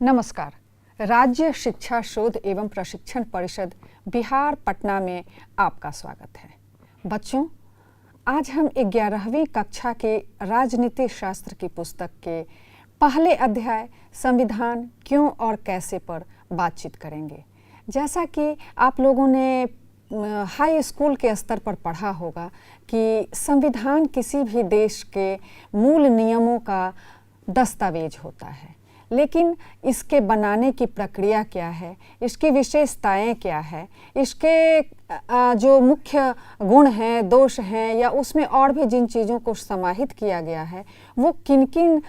नमस्कार। राज्य शिक्षा शोध एवं प्रशिक्षण परिषद बिहार पटना में आपका स्वागत है। बच्चों, आज हम 11वीं कक्षा के राजनीति शास्त्र की पुस्तक के पहले अध्याय संविधान क्यों और कैसे पर बातचीत करेंगे। जैसा कि आप लोगों ने हाई स्कूल के स्तर पर पढ़ा होगा कि संविधान किसी भी देश के मूल नियमों का दस्तावेज होता है, लेकिन इसके बनाने की प्रक्रिया क्या है, इसकी विशेषताएं क्या है, इसके जो मुख्य गुण हैं, दोष हैं, या उसमें और भी जिन चीज़ों को समाहित किया गया है वो किन किन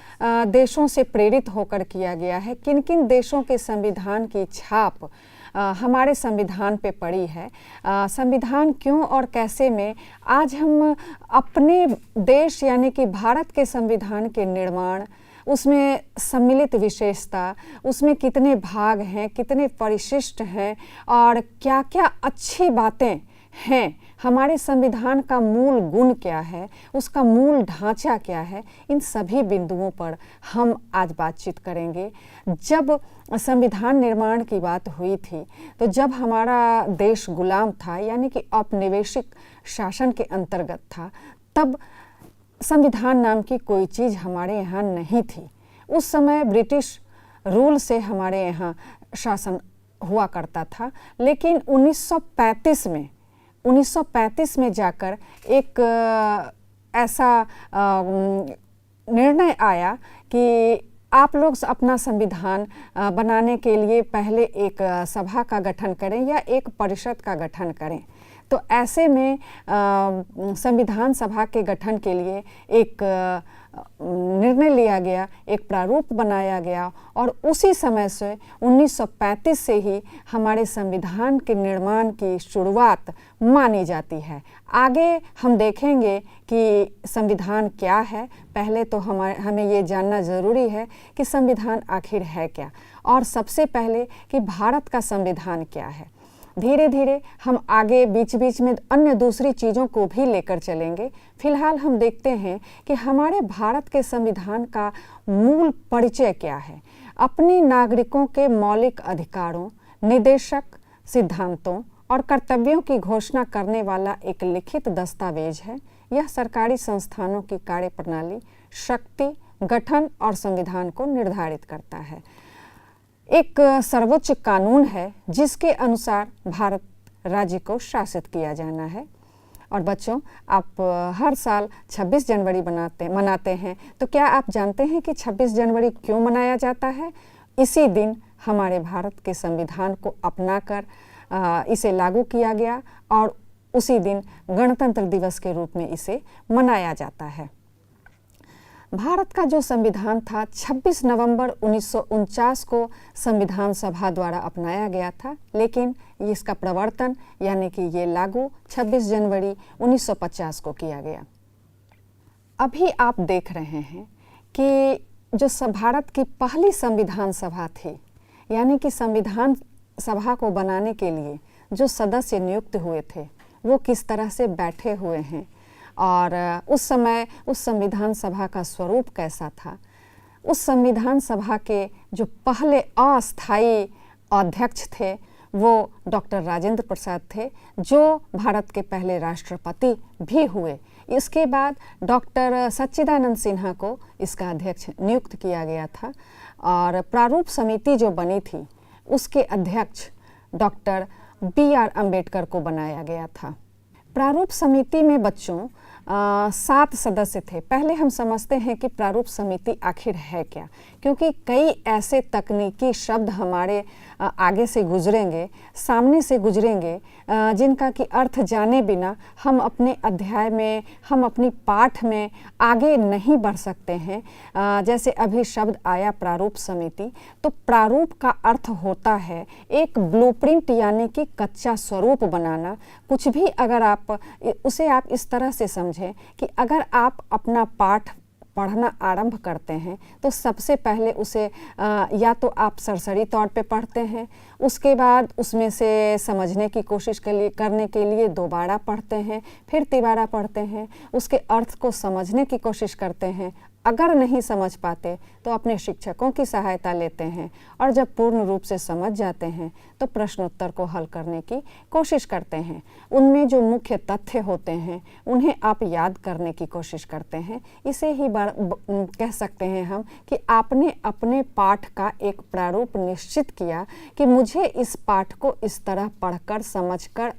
देशों से प्रेरित होकर किया गया है, किन किन देशों के संविधान की छाप हमारे संविधान पे पड़ी है। संविधान क्यों और कैसे में आज हम अपने देश यानी कि भारत के संविधान के निर्माण, उसमें सम्मिलित विशेषता, उसमें कितने भाग हैं, कितने परिशिष्ट हैं और क्या क्या अच्छी बातें हैं, हमारे संविधान का मूल गुण क्या है, उसका मूल ढांचा क्या है, इन सभी बिंदुओं पर हम आज बातचीत करेंगे। जब संविधान निर्माण की बात हुई थी तो जब हमारा देश गुलाम था यानी कि औपनिवेशिक शासन के अंतर्गत था, तब संविधान नाम की कोई चीज़ हमारे यहाँ नहीं थी। उस समय ब्रिटिश रूल से हमारे यहाँ शासन हुआ करता था, लेकिन 1935 में जाकर एक ऐसा निर्णय आया कि आप लोग अपना संविधान बनाने के लिए पहले एक सभा का गठन करें या एक परिषद का गठन करें। तो ऐसे में संविधान सभा के गठन के लिए एक निर्णय लिया गया, एक प्रारूप बनाया गया और उसी समय से 1935 से ही हमारे संविधान के निर्माण की शुरुआत मानी जाती है। आगे हम देखेंगे कि संविधान क्या है। पहले तो हमें ये जानना ज़रूरी है कि संविधान आखिर है क्या, और सबसे पहले कि भारत का संविधान क्या है। धीरे धीरे हम आगे बीच बीच में अन्य दूसरी चीज़ों को भी लेकर चलेंगे। फिलहाल हम देखते हैं कि हमारे भारत के संविधान का मूल परिचय क्या है। अपने नागरिकों के मौलिक अधिकारों, निर्देशक सिद्धांतों और कर्तव्यों की घोषणा करने वाला एक लिखित दस्तावेज है। यह सरकारी संस्थानों की कार्यप्रणाली, शक्ति, गठन और संविधान को निर्धारित करता है। एक सर्वोच्च कानून है जिसके अनुसार भारत राज्य को शासित किया जाना है। और बच्चों, आप हर साल 26 जनवरी मनाते हैं, तो क्या आप जानते हैं कि 26 जनवरी क्यों मनाया जाता है? इसी दिन हमारे भारत के संविधान को अपनाकर इसे लागू किया गया और उसी दिन गणतंत्र दिवस के रूप में इसे मनाया जाता है। भारत का जो संविधान था 26 नवंबर 1949 को संविधान सभा द्वारा अपनाया गया था, लेकिन इसका प्रवर्तन यानी कि ये लागू 26 जनवरी 1950 को किया गया। अभी आप देख रहे हैं कि जो भारत की पहली संविधान सभा थी, यानी कि संविधान सभा को बनाने के लिए जो सदस्य नियुक्त हुए थे वो किस तरह से बैठे हुए हैं और उस समय उस संविधान सभा का स्वरूप कैसा था। उस संविधान सभा के जो पहले अस्थायी अध्यक्ष थे वो डॉक्टर राजेंद्र प्रसाद थे, जो भारत के पहले राष्ट्रपति भी हुए। इसके बाद डॉक्टर सच्चिदानंद सिन्हा को इसका अध्यक्ष नियुक्त किया गया था और प्रारूप समिति जो बनी थी उसके अध्यक्ष डॉक्टर BR अम्बेडकर को बनाया गया था। प्रारूप समिति में बच्चों 7 सदस्य थे। पहले हम समझते हैं कि प्रारूप समिति आखिर है क्या, क्योंकि कई ऐसे तकनीकी शब्द हमारे आगे से गुजरेंगे, सामने से गुजरेंगे, जिनका कि अर्थ जाने बिना हम अपने अध्याय में, हम अपनी पाठ में आगे नहीं बढ़ सकते हैं। जैसे अभी शब्द आया प्रारूप समिति, तो प्रारूप का अर्थ होता है एक ब्लूप्रिंट यानी कि कच्चा स्वरूप बनाना। कुछ भी अगर आप उसे आप इस तरह से समझें कि अगर आप अपना पाठ पढ़ना आरंभ करते हैं तो सबसे पहले उसे या तो आप सरसरी तौर पे पढ़ते हैं, उसके बाद उसमें से समझने की कोशिश करने के लिए दोबारा पढ़ते हैं, फिर तिबारा पढ़ते हैं, उसके अर्थ को समझने की कोशिश करते हैं, अगर नहीं समझ पाते तो अपने शिक्षकों की सहायता लेते हैं और जब पूर्ण रूप से समझ जाते हैं तो प्रश्नोत्तर को हल करने की कोशिश करते हैं। उनमें जो मुख्य तथ्य होते हैं उन्हें आप याद करने की कोशिश करते हैं। इसे ही कह सकते हैं हम कि आपने अपने पाठ का एक प्रारूप निश्चित किया कि मुझे इस पाठ को इस तरह पढ़कर समझकर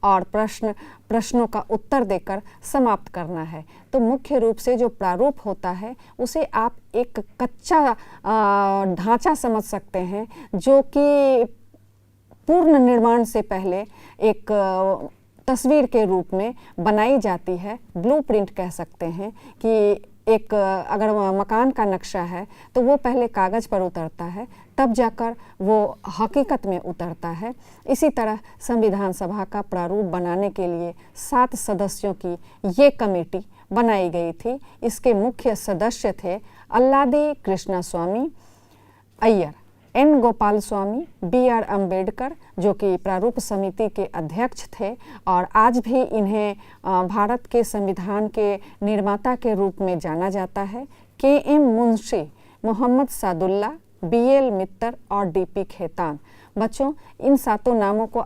और प्रश्नों का उत्तर देकर समाप्त करना है। तो मुख्य रूप से जो प्रारूप होता है उसे आप एक कच्चा ढांचा समझ सकते हैं जो कि पूर्ण निर्माण से पहले एक तस्वीर के रूप में बनाई जाती है। ब्लूप्रिंट कह सकते हैं कि एक अगर मकान का नक्शा है तो वो पहले कागज़ पर उतरता है, तब जाकर वो हकीकत में उतरता है। इसी तरह संविधान सभा का प्रारूप बनाने के लिए 7 सदस्यों की ये कमेटी बनाई गई थी। इसके मुख्य सदस्य थे अल्लादी कृष्णास्वामी अय्यर, एन गोपाल स्वामी, बी.आर. अम्बेडकर जो कि प्रारूप समिति के अध्यक्ष थे और आज भी इन्हें भारत के संविधान के निर्माता के रूप में जाना जाता है, के.एम. मुंशी, मोहम्मद सादुल्ला, बी.एल. मित्तर और डी.पी. खेतान। बच्चों, इन 7 नामों को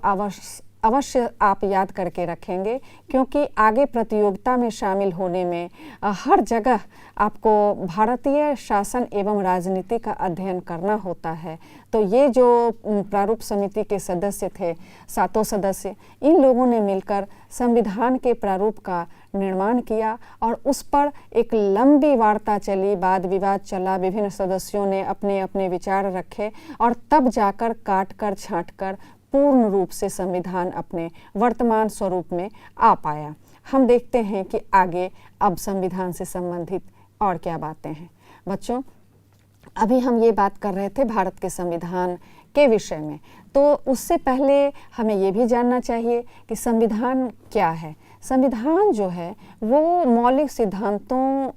अवश्य आप याद करके रखेंगे क्योंकि आगे प्रतियोगिता में शामिल होने में हर जगह आपको भारतीय शासन एवं राजनीति का अध्ययन करना होता है। तो ये जो प्रारूप समिति के सदस्य थे, 7 सदस्य, इन लोगों ने मिलकर संविधान के प्रारूप का निर्माण किया और उस पर एक लंबी वार्ता चली, वाद विवाद चला, विभिन्न सदस्यों ने अपने अपने विचार रखे और तब जाकर काट कर छाँट कर पूर्ण रूप से संविधान अपने वर्तमान स्वरूप में आ पाया। हम देखते हैं कि आगे अब संविधान से संबंधित और क्या बातें हैं। बच्चों, अभी हम ये बात कर रहे थे भारत के संविधान के विषय में, तो उससे पहले हमें ये भी जानना चाहिए कि संविधान क्या है। संविधान जो है वो मौलिक सिद्धांतों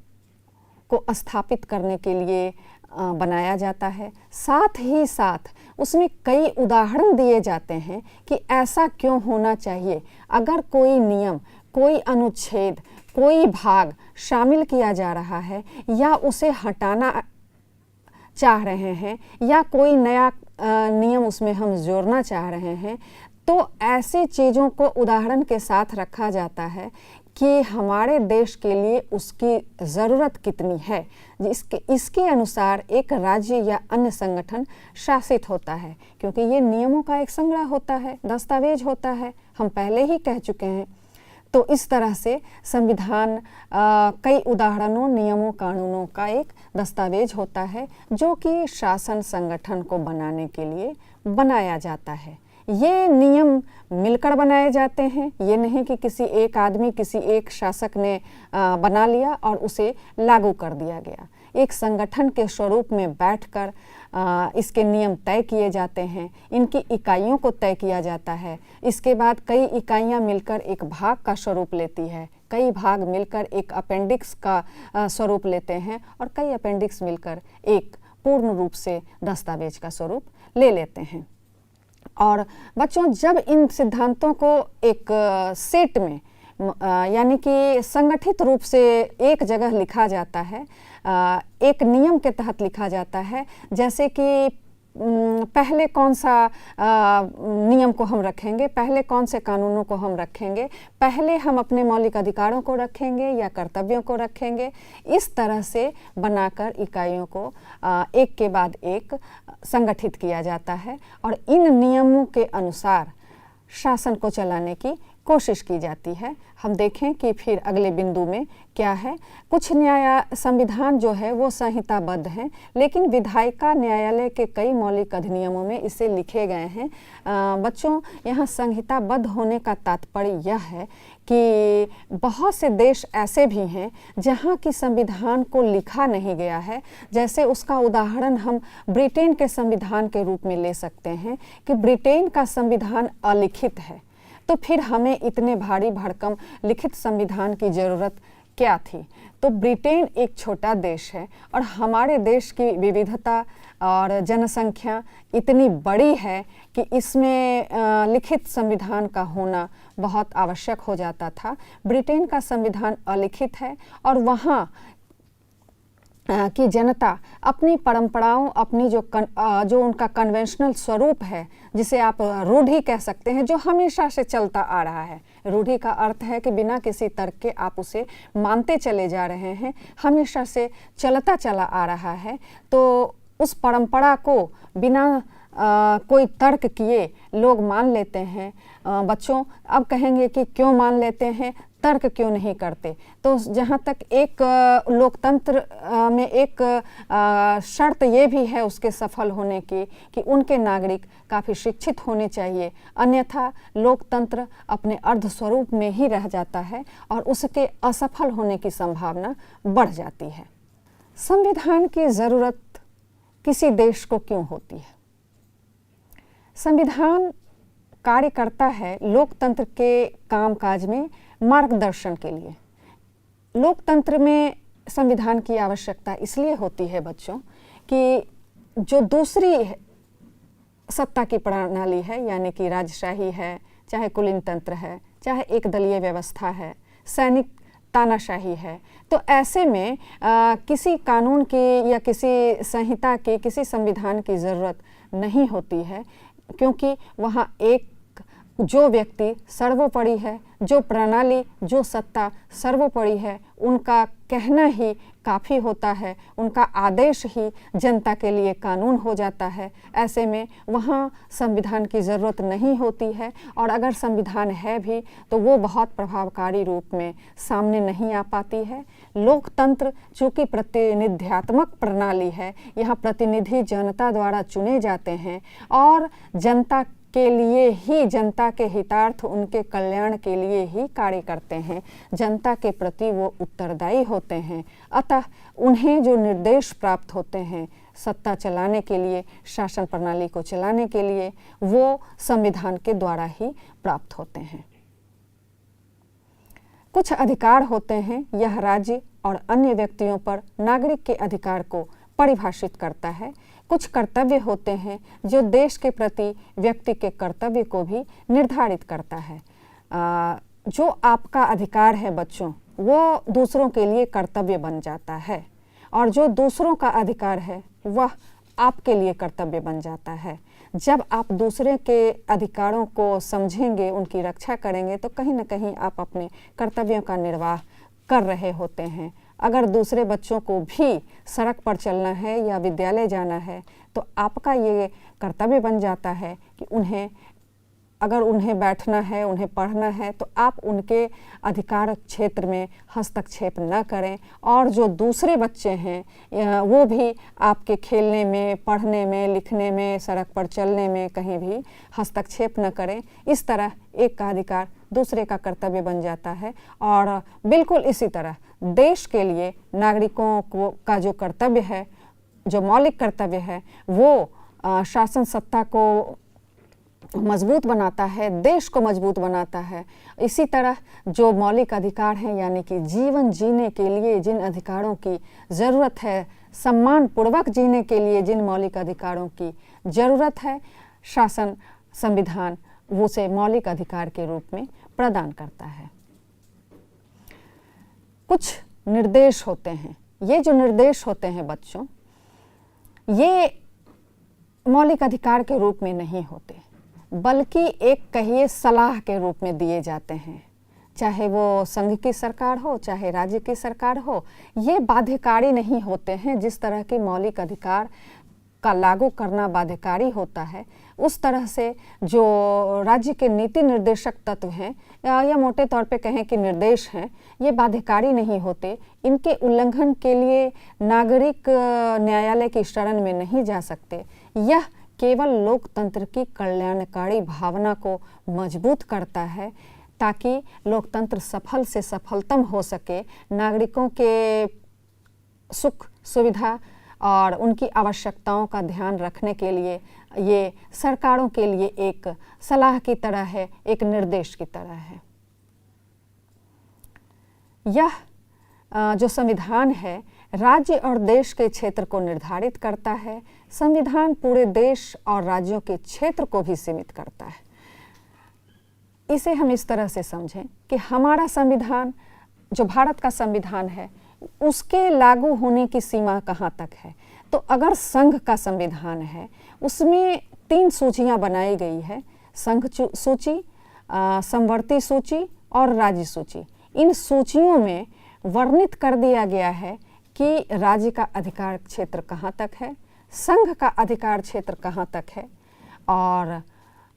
को स्थापित करने के लिए बनाया जाता है। साथ ही साथ उसमें कई उदाहरण दिए जाते हैं कि ऐसा क्यों होना चाहिए। अगर कोई नियम, कोई अनुच्छेद, कोई भाग शामिल किया जा रहा है या उसे हटाना चाह रहे हैं या कोई नया नियम उसमें हम जोड़ना चाह रहे हैं, तो ऐसी चीज़ों को उदाहरण के साथ रखा जाता है कि हमारे देश के लिए उसकी ज़रूरत कितनी है। इसके अनुसार एक राज्य या अन्य संगठन शासित होता है, क्योंकि ये नियमों का एक संग्रह होता है, दस्तावेज होता है, हम पहले ही कह चुके हैं। तो इस तरह से संविधान कई उदाहरणों, नियमों, कानूनों का एक दस्तावेज होता है जो कि शासन संगठन को बनाने के लिए बनाया जाता है। ये नियम मिलकर बनाए जाते हैं, ये नहीं कि किसी एक आदमी, किसी एक शासक ने बना लिया और उसे लागू कर दिया गया। एक संगठन के स्वरूप में बैठकर इसके नियम तय किए जाते हैं, इनकी इकाइयों को तय किया जाता है। इसके बाद कई इकाइयां मिलकर एक भाग का स्वरूप लेती है, कई भाग मिलकर एक अपेंडिक्स का स्वरूप लेते हैं और कई अपेंडिक्स मिलकर एक पूर्ण रूप से दस्तावेज का स्वरूप ले लेते हैं। और बच्चों, जब इन सिद्धांतों को एक सेट में यानी कि संगठित रूप से एक जगह लिखा जाता है, एक नियम के तहत लिखा जाता है, जैसे कि पहले कौन सा नियम को हम रखेंगे, पहले कौन से कानूनों को हम रखेंगे, पहले हम अपने मौलिक अधिकारों को रखेंगे या कर्तव्यों को रखेंगे, इस तरह से बनाकर इकाइयों को एक के बाद एक संगठित किया जाता है और इन नियमों के अनुसार शासन को चलाने की कोशिश की जाती है। हम देखें कि फिर अगले बिंदु में क्या है। कुछ संविधान जो है वो संहिताबद्ध हैं, लेकिन विधायिका न्यायालय के कई मौलिक अधिनियमों में इसे लिखे गए हैं। बच्चों, यहाँ संहिताबद्ध होने का तात्पर्य यह है कि बहुत से देश ऐसे भी हैं जहाँ की संविधान को लिखा नहीं गया है। जैसे उसका उदाहरण हम ब्रिटेन के संविधान के रूप में ले सकते हैं कि ब्रिटेन का संविधान अलिखित है, तो फिर हमें इतने भारी भरकम लिखित संविधान की ज़रूरत क्या थी। तो ब्रिटेन एक छोटा देश है और हमारे देश की विविधता और जनसंख्या इतनी बड़ी है कि इसमें लिखित संविधान का होना बहुत आवश्यक हो जाता था। ब्रिटेन का संविधान अलिखित है और वहाँ कि जनता अपनी परंपराओं, अपनी जो उनका कन्वेंशनल स्वरूप है, जिसे आप रूढ़ि कह सकते हैं, जो हमेशा से चलता आ रहा है। रूढ़ि का अर्थ है कि बिना किसी तर्क के आप उसे मानते चले जा रहे हैं, हमेशा से चलता चला आ रहा है। तो उस परंपरा को बिना कोई तर्क किए लोग मान लेते हैं। बच्चों अब कहेंगे कि क्यों मान लेते हैं, तर्क क्यों नहीं करते। तो जहाँ तक एक लोकतंत्र में एक शर्त ये भी है उसके सफल होने की कि उनके नागरिक काफ़ी शिक्षित होने चाहिए, अन्यथा लोकतंत्र अपने अर्ध स्वरूप में ही रह जाता है और उसके असफल होने की संभावना बढ़ जाती है। संविधान की ज़रूरत किसी देश को क्यों होती है? संविधान कार्य करता है लोकतंत्र के कामकाज में मार्गदर्शन के लिए। लोकतंत्र में संविधान की आवश्यकता इसलिए होती है बच्चों कि जो दूसरी सत्ता की प्रणाली है, यानी कि राजशाही है, चाहे कुलीन तंत्र है, चाहे एक दलीय व्यवस्था है, सैनिक तानाशाही है, तो ऐसे में किसी कानून की या किसी संहिता की, किसी संविधान की ज़रूरत नहीं होती है, क्योंकि वहाँ एक जो व्यक्ति सर्वोपरि है, जो प्रणाली, जो सत्ता सर्वोपरि है, उनका कहना ही काफ़ी होता है, उनका आदेश ही जनता के लिए कानून हो जाता है। ऐसे में वहाँ संविधान की ज़रूरत नहीं होती है, और अगर संविधान है भी तो वो बहुत प्रभावकारी रूप में सामने नहीं आ पाती है। लोकतंत्र चूँकि प्रतिनिध्यात्मक प्रणाली है, यहाँ प्रतिनिधि जनता द्वारा चुने जाते हैं और जनता के लिए ही, जनता के हितार्थ, उनके कल्याण के लिए ही कार्य करते हैं, जनता के प्रति वो उत्तरदायी होते हैं। अतः उन्हें जो निर्देश प्राप्त होते हैं सत्ता चलाने के लिए, शासन प्रणाली को चलाने के लिए, वो संविधान के द्वारा ही प्राप्त होते हैं। कुछ अधिकार होते हैं, यह राज्य और अन्य व्यक्तियों पर नागरिक के अधिकार को परिभाषित करता है। कुछ कर्तव्य होते हैं जो देश के प्रति व्यक्ति के कर्तव्य को भी निर्धारित करता है। जो आपका अधिकार है बच्चों, वो दूसरों के लिए कर्तव्य बन जाता है, और जो दूसरों का अधिकार है वह आपके लिए कर्तव्य बन जाता है। जब आप दूसरे के अधिकारों को समझेंगे, उनकी रक्षा करेंगे, तो कहीं ना कहीं आप अपने कर्तव्यों का निर्वाह कर रहे होते हैं। अगर दूसरे बच्चों को भी सड़क पर चलना है या विद्यालय जाना है, तो आपका ये कर्तव्य बन जाता है कि अगर उन्हें बैठना है, उन्हें पढ़ना है, तो आप उनके अधिकार क्षेत्र में हस्तक्षेप न करें, और जो दूसरे बच्चे हैं वो भी आपके खेलने में, पढ़ने में, लिखने में, सड़क पर चलने में कहीं भी हस्तक्षेप न करें। इस तरह एक का अधिकार दूसरे का कर्तव्य बन जाता है। और बिल्कुल इसी तरह देश के लिए नागरिकों का जो कर्तव्य है, जो मौलिक कर्तव्य है, वो शासन सत्ता को मजबूत बनाता है, देश को मजबूत बनाता है। इसी तरह जो मौलिक अधिकार हैं, यानी कि जीवन जीने के लिए जिन अधिकारों की ज़रूरत है, सम्मान पूर्वक जीने के लिए जिन मौलिक अधिकारों की ज़रूरत है, शासन संविधान उसे मौलिक अधिकार के रूप में प्रदान करता है। कुछ निर्देश होते हैं, ये जो निर्देश होते हैं बच्चों, ये मौलिक अधिकार के रूप में नहीं होते, बल्कि एक कहिए सलाह के रूप में दिए जाते हैं। चाहे वो संघ की सरकार हो, चाहे राज्य की सरकार हो, ये बाध्यकारी नहीं होते हैं। जिस तरह के मौलिक अधिकार का लागू करना बाध्यकारी होता है, उस तरह से जो राज्य के नीति निर्देशक तत्व हैं, या मोटे तौर पे कहें कि निर्देश हैं, ये बाध्यकारी नहीं होते। इनके उल्लंघन के लिए नागरिक न्यायालय की शरण में नहीं जा सकते। यह केवल लोकतंत्र की कल्याणकारी भावना को मजबूत करता है, ताकि लोकतंत्र सफल से सफलतम हो सके, नागरिकों के सुख सुविधा और उनकी आवश्यकताओं का ध्यान रखने के लिए ये सरकारों के लिए एक सलाह की तरह है, एक निर्देश की तरह है। यह जो संविधान है, राज्य और देश के क्षेत्र को निर्धारित करता है। संविधान पूरे देश और राज्यों के क्षेत्र को भी सीमित करता है। इसे हम इस तरह से समझें कि हमारा संविधान, जो भारत का संविधान है, उसके लागू होने की सीमा कहाँ तक है। तो अगर संघ का संविधान है, उसमें 3 सूचियाँ बनाई गई है, संघ सूची, समवर्ती सूची और राज्य सूची। इन सूचियों में वर्णित कर दिया गया है कि राज्य का अधिकार क्षेत्र कहाँ तक है, संघ का अधिकार क्षेत्र कहाँ तक है, और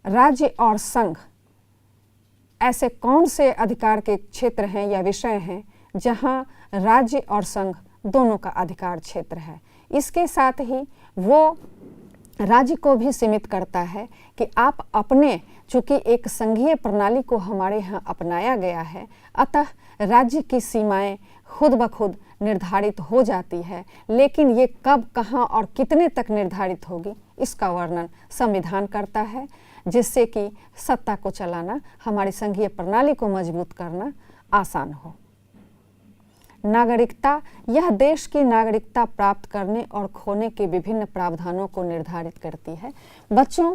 राज्य और संघ ऐसे कौन से अधिकार के क्षेत्र हैं या विषय हैं जहाँ राज्य और संघ दोनों का अधिकार क्षेत्र है। इसके साथ ही वो राज्य को भी सीमित करता है कि आप अपने, चूँकि एक संघीय प्रणाली को हमारे यहाँ अपनाया गया है, अतः राज्य की सीमाएं खुद ब खुद निर्धारित हो जाती है, लेकिन ये कब, कहाँ और कितने तक निर्धारित होगी इसका वर्णन संविधान करता है, जिससे कि सत्ता को चलाना, हमारी संघीय प्रणाली को मजबूत करना आसान हो। नागरिकता, यह देश की नागरिकता प्राप्त करने और खोने के विभिन्न प्रावधानों को निर्धारित करती है। बच्चों,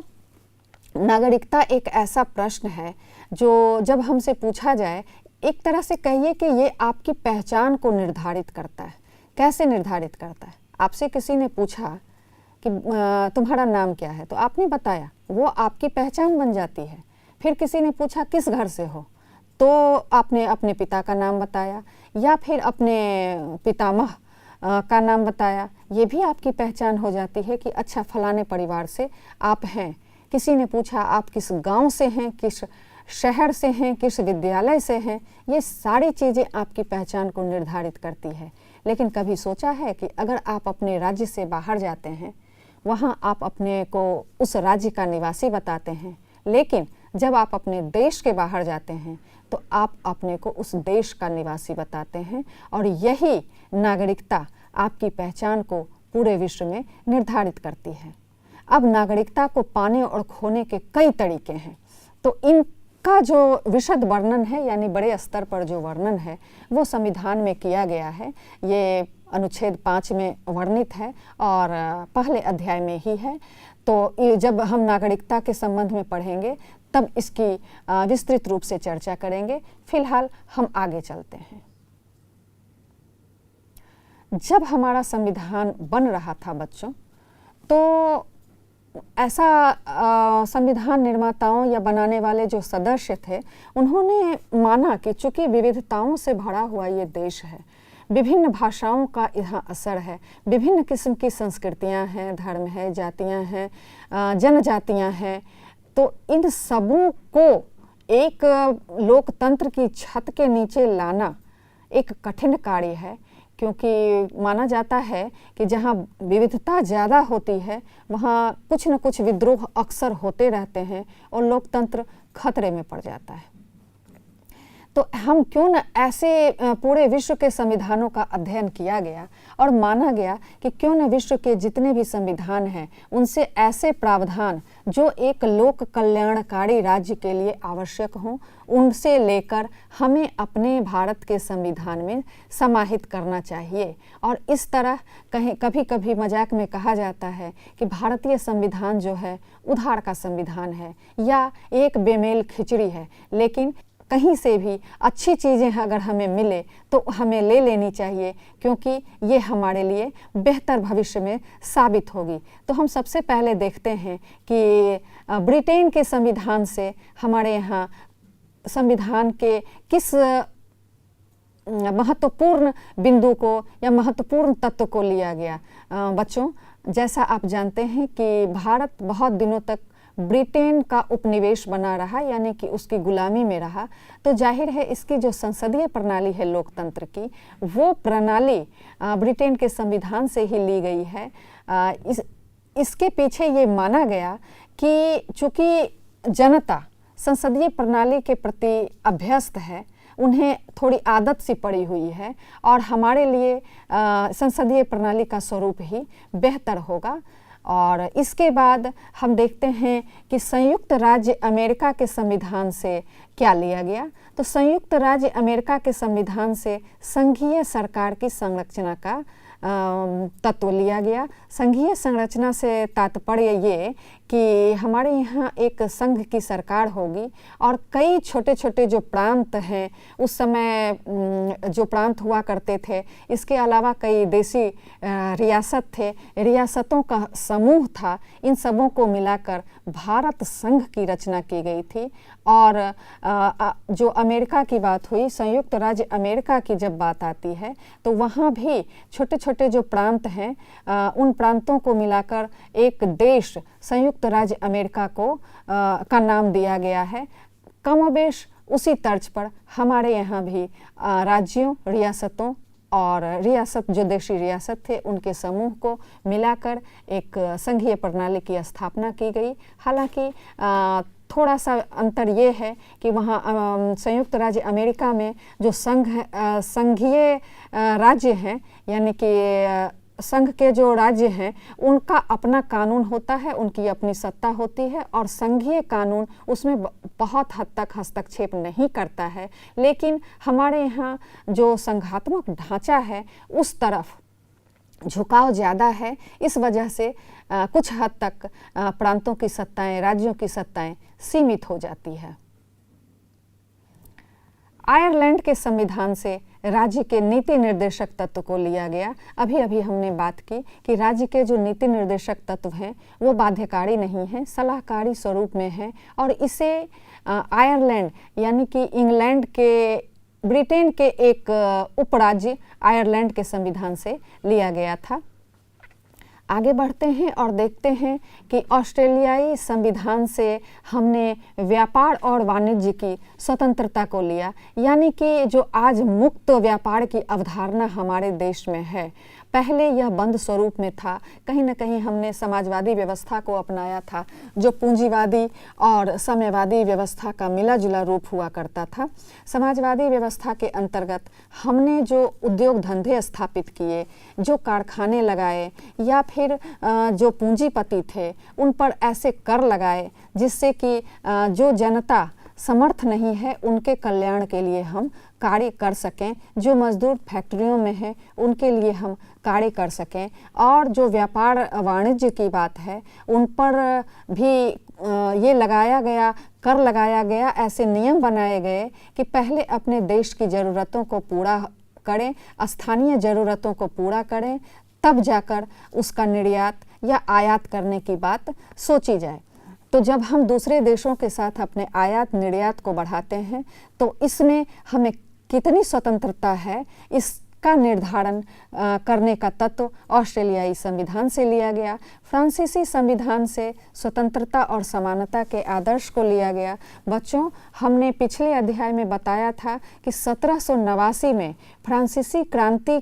नागरिकता एक ऐसा प्रश्न है जो जब हमसे पूछा जाए, एक तरह से कहिए कि ये आपकी पहचान को निर्धारित करता है। कैसे निर्धारित करता है? आपसे किसी ने पूछा कि तुम्हारा नाम क्या है, तो आपने बताया, वो आपकी पहचान बन जाती है। फिर किसी ने पूछा किस घर से हो, तो आपने अपने पिता का नाम बताया या फिर अपने पितामह का नाम बताया। ये भी आपकी पहचान हो जाती है कि अच्छा फलाने परिवार से आप हैं। किसी ने पूछा आप किस गांव से हैं, किस शहर से हैं, किस विद्यालय से हैं। ये सारी चीज़ें आपकी पहचान को निर्धारित करती है। लेकिन कभी सोचा है कि अगर आप अपने राज्य से बाहर जाते हैं, वहाँ आप अपने को उस राज्य का निवासी बताते हैं, लेकिन जब आप अपने देश के बाहर जाते हैं तो आप अपने को उस देश का निवासी बताते हैं, और यही नागरिकता आपकी पहचान को पूरे विश्व में निर्धारित करती है। अब नागरिकता को पाने और खोने के कई तरीके हैं, तो इनका जो विशद वर्णन है, यानी बड़े स्तर पर जो वर्णन है, वो संविधान में किया गया है। ये अनुच्छेद 5 में वर्णित है और पहले अध्याय में ही है। तो जब हम नागरिकता के संबंध में पढ़ेंगे तब इसकी विस्तृत रूप से चर्चा करेंगे। फिलहाल हम आगे चलते हैं। जब हमारा संविधान बन रहा था बच्चों, तो ऐसा संविधान निर्माताओं या बनाने वाले जो सदस्य थे, उन्होंने माना कि चूंकि विविधताओं से भरा हुआ ये देश है, विभिन्न भाषाओं का यहाँ असर है, विभिन्न किस्म की संस्कृतियाँ हैं, धर्म है, जातियाँ हैं, जनजातियाँ हैं, तो इन सबों को एक लोकतंत्र की छत के नीचे लाना एक कठिन कार्य है, क्योंकि माना जाता है कि जहाँ विविधता ज़्यादा होती है वहाँ कुछ न कुछ विद्रोह अक्सर होते रहते हैं और लोकतंत्र खतरे में पड़ जाता है। तो हम क्यों न ऐसे पूरे विश्व के संविधानों का अध्ययन किया गया और माना गया कि क्यों न विश्व के जितने भी संविधान हैं उनसे ऐसे प्रावधान जो एक लोक कल्याणकारी राज्य के लिए आवश्यक हों, उनसे लेकर हमें अपने भारत के संविधान में समाहित करना चाहिए। और इस तरह कहीं कभी कभी मजाक में कहा जाता है कि भारतीय संविधान जो है उधार का संविधान है या एक बेमेल खिचड़ी है, लेकिन कहीं से भी अच्छी चीज़ें अगर हमें मिले तो हमें ले लेनी चाहिए, क्योंकि ये हमारे लिए बेहतर भविष्य में साबित होगी। तो हम सबसे पहले देखते हैं कि ब्रिटेन के संविधान से हमारे यहाँ संविधान के किस महत्वपूर्ण बिंदु को या महत्वपूर्ण तत्व को लिया गया। बच्चों, जैसा आप जानते हैं कि भारत बहुत दिनों तक ब्रिटेन का उपनिवेश बना रहा, यानी कि उसकी गुलामी में रहा, तो जाहिर है इसकी जो संसदीय प्रणाली है लोकतंत्र की, वो प्रणाली ब्रिटेन के संविधान से ही ली गई है। इसके पीछे ये माना गया कि चूँकि जनता संसदीय प्रणाली के प्रति अभ्यस्त है, उन्हें थोड़ी आदत सी पड़ी हुई है और हमारे लिए संसदीय प्रणाली का स्वरूप ही बेहतर होगा। और इसके बाद हम देखते हैं कि संयुक्त राज्य अमेरिका के संविधान से क्या लिया गया। तो संयुक्त राज्य अमेरिका के संविधान से संघीय सरकार की संरचना का तत्व लिया गया। संघीय संरचना से तात्पर्य ये कि हमारे यहाँ एक संघ की सरकार होगी और कई छोटे छोटे जो प्रांत हैं, उस समय जो प्रांत हुआ करते थे, इसके अलावा कई देसी रियासत थे, रियासतों का समूह था, इन सबों को मिलाकर भारत संघ की रचना की गई थी। और जो अमेरिका की बात हुई, संयुक्त राज्य अमेरिका की जब बात आती है तो वहाँ भी छोटे छोटे जो प्रांत हैं, उन प्रांतों को मिलाकर एक देश संयुक्त राज्य अमेरिका का नाम दिया गया है। कमोबेश उसी तर्ज पर हमारे यहाँ भी राज्यों, रियासतों और रियासत जो देशी रियासत थे उनके समूह को मिलाकर एक संघीय प्रणाली की स्थापना की गई। हालांकि थोड़ा सा अंतर ये है कि वहाँ संयुक्त राज्य अमेरिका में जो संघीय राज्य हैं, यानी कि संघ के जो राज्य हैं, उनका अपना कानून होता है, उनकी अपनी सत्ता होती है और संघीय कानून उसमें बहुत हद तक हस्तक्षेप नहीं करता है। लेकिन हमारे यहाँ जो संघात्मक ढांचा है उस तरफ झुकाव ज़्यादा है। इस वजह से कुछ हद तक प्रांतों की सत्ताएं, राज्यों की सत्ताएं सीमित हो जाती है। आयरलैंड के संविधान से राज्य के नीति निर्देशक तत्व को लिया गया। अभी अभी हमने बात की कि राज्य के जो नीति निर्देशक तत्व हैं वो बाध्यकारी नहीं हैं, सलाहकारी स्वरूप में हैं और इसे आयरलैंड यानी कि इंग्लैंड के, ब्रिटेन के एक उपराज्य आयरलैंड के संविधान से लिया गया था। आगे बढ़ते हैं और देखते हैं कि ऑस्ट्रेलियाई संविधान से हमने व्यापार और वाणिज्य की स्वतंत्रता को लिया, यानी कि जो आज मुक्त व्यापार की अवधारणा हमारे देश में है, पहले यह बंद स्वरूप में था। कहीं न कहीं हमने समाजवादी व्यवस्था को अपनाया था, जो पूंजीवादी और साम्यवादी व्यवस्था का मिला जुला रूप हुआ करता था। समाजवादी व्यवस्था के अंतर्गत हमने जो उद्योग धंधे स्थापित किए, जो कारखाने लगाए या फिर जो पूंजीपति थे उन पर ऐसे कर लगाए जिससे कि जो जनता समर्थ नहीं है उनके कल्याण के लिए हम कार्य कर सकें, जो मजदूर फैक्ट्रियों में हैं उनके लिए हम कार्य कर सकें। और जो व्यापार वाणिज्य की बात है उन पर भी ये लगाया गया, कर लगाया गया, ऐसे नियम बनाए गए कि पहले अपने देश की ज़रूरतों को पूरा करें, स्थानीय ज़रूरतों को पूरा करें, तब जाकर उसका निर्यात या आयात करने की बात सोची जाए। तो जब हम दूसरे देशों के साथ अपने आयात निर्यात को बढ़ाते हैं तो इसमें हमें कितनी स्वतंत्रता है, इसका निर्धारण करने का तत्व ऑस्ट्रेलियाई संविधान से लिया गया। फ्रांसीसी संविधान से स्वतंत्रता और समानता के आदर्श को लिया गया। बच्चों, हमने पिछले अध्याय में बताया था कि 1789 में फ्रांसीसी क्रांति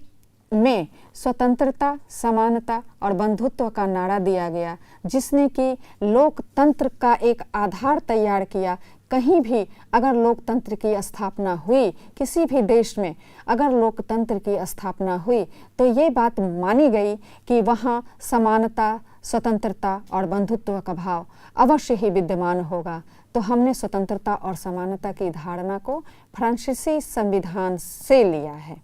में स्वतंत्रता, समानता और बंधुत्व का नारा दिया गया, जिसने कि लोकतंत्र का एक आधार तैयार किया। कहीं भी अगर लोकतंत्र की स्थापना हुई, किसी भी देश में अगर लोकतंत्र की स्थापना हुई तो ये बात मानी गई कि वहाँ समानता, स्वतंत्रता और बंधुत्व का भाव अवश्य ही विद्यमान होगा। तो हमने स्वतंत्रता और समानता की धारणा को फ्रांसीसी संविधान से लिया है।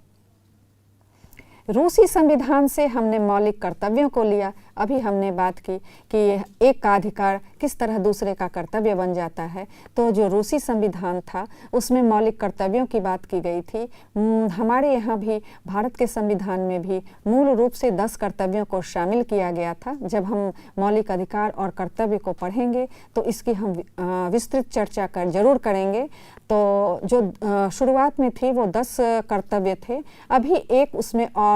रूसी संविधान से हमने मौलिक कर्तव्यों को लिया। अभी हमने बात की कि एक का अधिकार किस तरह दूसरे का कर्तव्य बन जाता है। तो जो रूसी संविधान था उसमें मौलिक कर्तव्यों की बात की गई थी। हमारे यहाँ भी भारत के संविधान में भी मूल रूप से 10 कर्तव्यों को शामिल किया गया था। जब हम मौलिक अधिकार और कर्तव्य को पढ़ेंगे तो इसकी हम विस्तृत चर्चा जरूर करेंगे। तो जो शुरुआत में थी वो 10 कर्तव्य थे। अभी एक उसमें और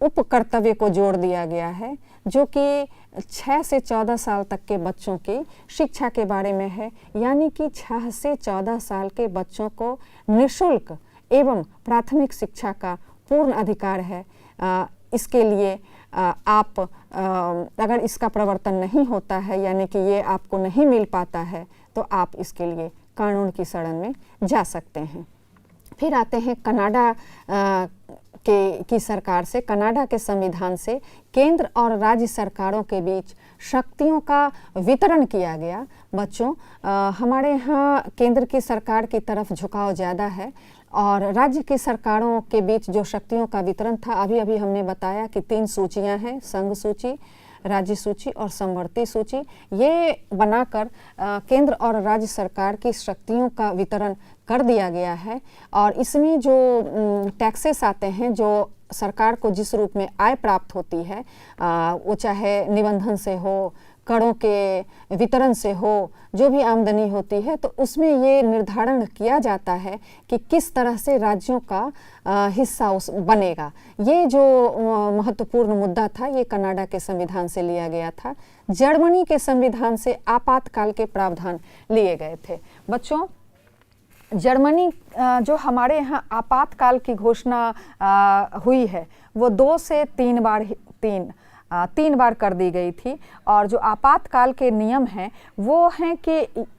उप कर्तव्य को जोड़ दिया गया है, जो कि 6 से 14 साल तक के बच्चों की शिक्षा के बारे में है। यानी कि 6 से 14 साल के बच्चों को निःशुल्क एवं प्राथमिक शिक्षा का पूर्ण अधिकार है। इसके लिए आप अगर इसका प्रवर्तन नहीं होता है, यानी कि ये आपको नहीं मिल पाता है, तो आप इसके लिए कानून की शरण में जा सकते हैं। फिर आते हैं कनाडा की सरकार से। कनाडा के संविधान से केंद्र और राज्य सरकारों के बीच शक्तियों का वितरण किया गया। बच्चों, हमारे यहाँ केंद्र की सरकार की तरफ झुकाव ज़्यादा है और राज्य की सरकारों के बीच जो शक्तियों का वितरण था, अभी अभी हमने बताया कि 3 सूचियाँ हैं, संघ सूची, राज्य सूची और समवर्ती सूची, ये बनाकर केंद्र और राज्य सरकार की शक्तियों का वितरण कर दिया गया है। और इसमें जो टैक्सेस आते हैं, जो सरकार को जिस रूप में आय प्राप्त होती है, वो चाहे निबंधन से हो, करों के वितरण से हो, जो भी आमदनी होती है, तो उसमें ये निर्धारण किया जाता है कि किस तरह से राज्यों का हिस्सा उस बनेगा। ये जो महत्वपूर्ण मुद्दा था, ये कनाडा के संविधान से लिया गया था। जर्मनी के संविधान से आपातकाल के प्रावधान लिए गए थे। बच्चों, जर्मनी जो हमारे यहाँ आपातकाल की घोषणा हुई है, वो 2 से 3 बार कर दी गई थी। और जो आपातकाल के नियम हैं वो हैं कि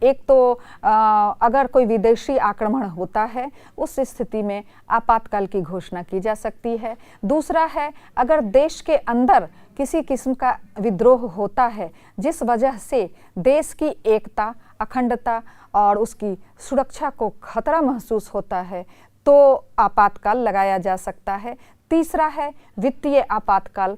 एक तो अगर कोई विदेशी आक्रमण होता है, उस स्थिति में आपातकाल की घोषणा की जा सकती है। दूसरा है, अगर देश के अंदर किसी किस्म का विद्रोह होता है जिस वजह से देश की एकता, अखंडता और उसकी सुरक्षा को खतरा महसूस होता है, तो आपातकाल लगाया जा सकता है। तीसरा है वित्तीय आपातकाल।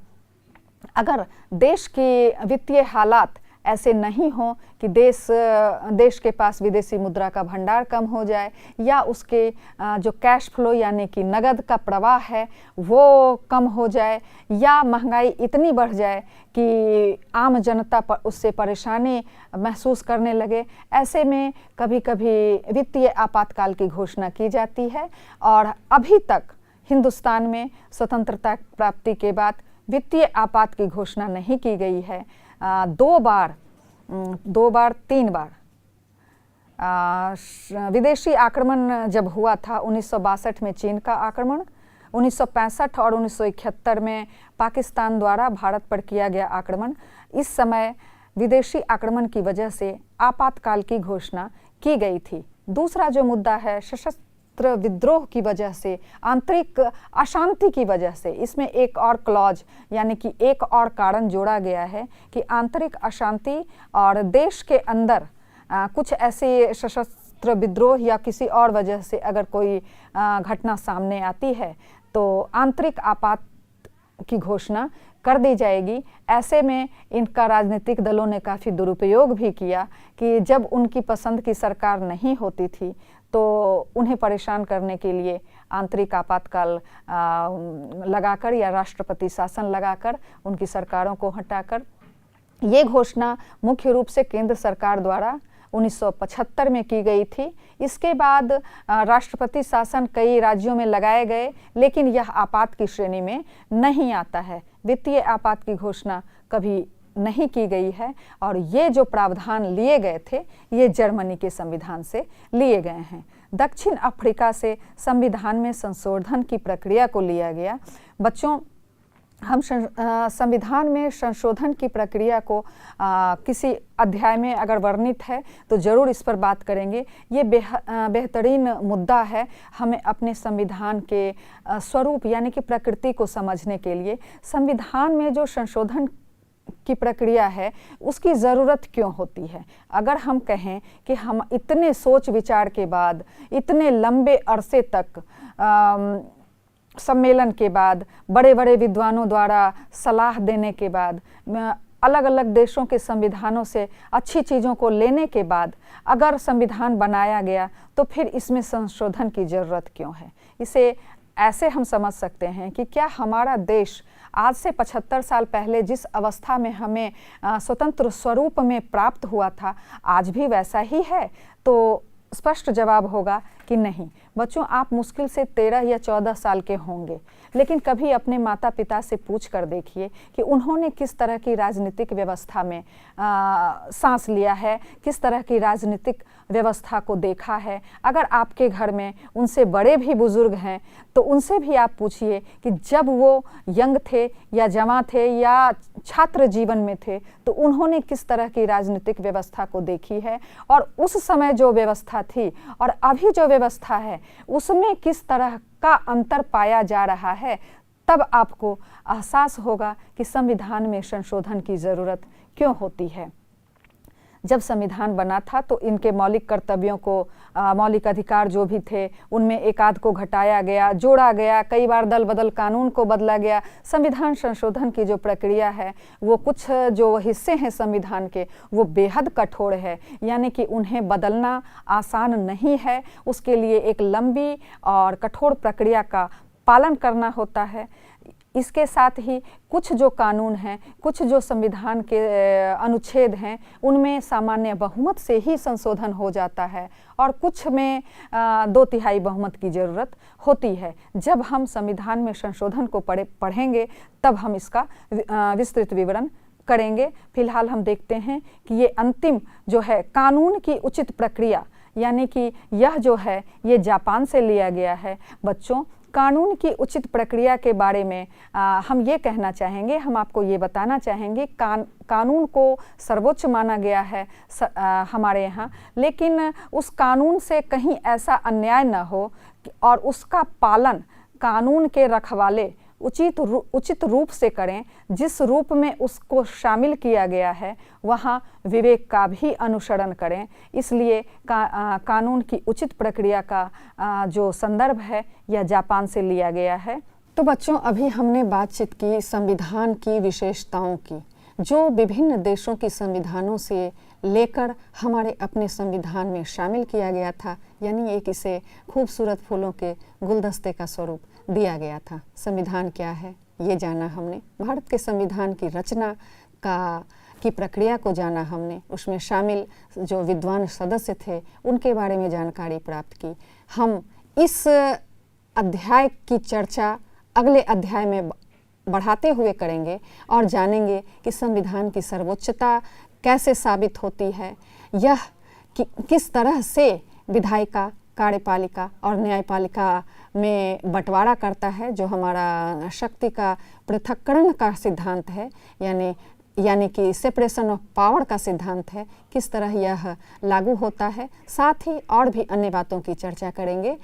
अगर देश के वित्तीय हालात ऐसे नहीं हो कि देश के पास विदेशी मुद्रा का भंडार कम हो जाए, या उसके जो कैश फ्लो यानी कि नगद का प्रवाह है वो कम हो जाए, या महंगाई इतनी बढ़ जाए कि आम जनता पर उससे परेशानी महसूस करने लगे, ऐसे में कभी कभी वित्तीय आपातकाल की घोषणा की जाती है। और अभी तक हिंदुस्तान में स्वतंत्रता प्राप्ति के बाद वित्तीय आपात की घोषणा नहीं की गई है। 2 बार 3 बार विदेशी आक्रमण जब हुआ था, 1962 में चीन का आक्रमण, 1965 और 1971 में पाकिस्तान द्वारा भारत पर किया गया आक्रमण। इस समय विदेशी आक्रमण की वजह से आपातकाल की घोषणा की गई थी। दूसरा जो मुद्दा है, सशस्त्र विद्रोह की वजह से, आंतरिक अशांति की वजह से, इसमें एक और क्लॉज यानी कि एक और कारण जोड़ा गया है कि आंतरिक अशांति और देश के अंदर कुछ ऐसे सशस्त्र विद्रोह या किसी और वजह से अगर कोई घटना सामने आती है तो आंतरिक आपात की घोषणा कर दी जाएगी। ऐसे में इनका राजनीतिक दलों ने काफ़ी दुरुपयोग भी किया कि जब उनकी पसंद की सरकार नहीं होती थी तो उन्हें परेशान करने के लिए आंतरिक आपातकाल लगाकर या राष्ट्रपति शासन लगाकर उनकी सरकारों को हटाकर, ये घोषणा मुख्य रूप से केंद्र सरकार द्वारा 1975 में की गई थी। इसके बाद राष्ट्रपति शासन कई राज्यों में लगाए गए, लेकिन यह आपात की श्रेणी में नहीं आता है। वित्तीय आपात की घोषणा कभी नहीं की गई है। और ये जो प्रावधान लिए गए थे, ये जर्मनी के संविधान से लिए गए हैं। दक्षिण अफ्रीका से संविधान में संशोधन की प्रक्रिया को लिया गया। बच्चों, हम संविधान में संशोधन की प्रक्रिया को किसी अध्याय में अगर वर्णित है तो ज़रूर इस पर बात करेंगे। ये बेहतरीन मुद्दा है हमें अपने संविधान के स्वरूप यानी कि प्रकृति को समझने के लिए। संविधान में जो संशोधन की प्रक्रिया है उसकी ज़रूरत क्यों होती है? अगर हम कहें कि हम इतने सोच विचार के बाद, इतने लंबे अरसे तक सम्मेलन के बाद, बड़े बड़े विद्वानों द्वारा सलाह देने के बाद, अलग अलग देशों के संविधानों से अच्छी चीज़ों को लेने के बाद अगर संविधान बनाया गया तो फिर इसमें संशोधन की ज़रूरत क्यों है? इसे ऐसे हम समझ सकते हैं कि क्या हमारा देश आज से 75 साल पहले जिस अवस्था में हमें स्वतंत्र स्वरूप में प्राप्त हुआ था, आज भी वैसा ही है? तो स्पष्ट जवाब होगा कि नहीं। बच्चों, आप मुश्किल से 13 या 14 साल के होंगे, लेकिन कभी अपने माता पिता से पूछ कर देखिए कि उन्होंने किस तरह की राजनीतिक व्यवस्था में सांस लिया है, किस तरह की राजनीतिक व्यवस्था को देखा है। अगर आपके घर में उनसे बड़े भी बुजुर्ग हैं तो उनसे भी आप पूछिए कि जब वो यंग थे या जवां थे या छात्र जीवन में थे तो उन्होंने किस तरह की राजनीतिक व्यवस्था को देखी है, और उस समय जो व्यवस्था थी और अभी जो व्यवस्था है उसमें किस तरह का अंतर पाया जा रहा है। तब आपको एहसास होगा कि संविधान में संशोधन की ज़रूरत क्यों होती है। जब संविधान बना था तो इनके मौलिक कर्तव्यों को, मौलिक अधिकार जो भी थे उनमें एक आध को घटाया गया, जोड़ा गया, कई बार दल बदल कानून को बदला गया। संविधान संशोधन की जो प्रक्रिया है वो कुछ जो हिस्से हैं संविधान के वो बेहद कठोर है, यानी कि उन्हें बदलना आसान नहीं है। उसके लिए एक लंबी और कठोर प्रक्रिया का पालन करना होता है। इसके साथ ही कुछ जो कानून हैं, कुछ जो संविधान के अनुच्छेद हैं उनमें सामान्य बहुमत से ही संशोधन हो जाता है और कुछ में 2/3 बहुमत की ज़रूरत होती है। जब हम संविधान में संशोधन को पढ़ेंगे तब हम इसका विस्तृत विवरण करेंगे। फिलहाल हम देखते हैं कि ये अंतिम जो है कानून की उचित प्रक्रिया, यानी कि यह जो है ये जापान से लिया गया है। बच्चों, कानून की उचित प्रक्रिया के बारे में हम ये कहना चाहेंगे, हम आपको ये बताना चाहेंगे कानून को सर्वोच्च माना गया है हमारे यहाँ, लेकिन उस कानून से कहीं ऐसा अन्याय न हो और उसका पालन कानून के रखवाले उचित रूप से करें। जिस रूप में उसको शामिल किया गया है वहाँ विवेक का भी अनुसरण करें। इसलिए कानून की उचित प्रक्रिया का जो संदर्भ है यह जापान से लिया गया है। तो बच्चों, अभी हमने बातचीत की संविधान की विशेषताओं की, जो विभिन्न देशों के संविधानों से लेकर हमारे अपने संविधान में शामिल किया गया था, यानी एक इसे खूबसूरत फूलों के गुलदस्ते का स्वरूप दिया गया था। संविधान क्या है ये जाना हमने, भारत के संविधान की रचना की प्रक्रिया को जाना हमने, उसमें शामिल जो विद्वान सदस्य थे उनके बारे में जानकारी प्राप्त की। हम इस अध्याय की चर्चा अगले अध्याय में बढ़ाते हुए करेंगे और जानेंगे कि संविधान की सर्वोच्चता कैसे साबित होती है, यह किस तरह से विधायिका, कार्यपालिका और न्यायपालिका में बंटवारा करता है, जो हमारा शक्ति का पृथक्करण का सिद्धांत है, यानी कि सेपरेशन ऑफ पावर का सिद्धांत है, किस तरह यह लागू होता है। साथ ही और भी अन्य बातों की चर्चा करेंगे।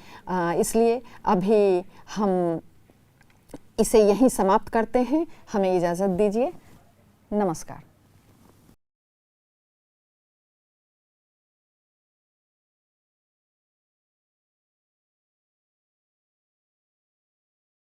इसलिए अभी हम इसे यहीं समाप्त करते हैं। हमें इजाज़त दीजिए। नमस्कार।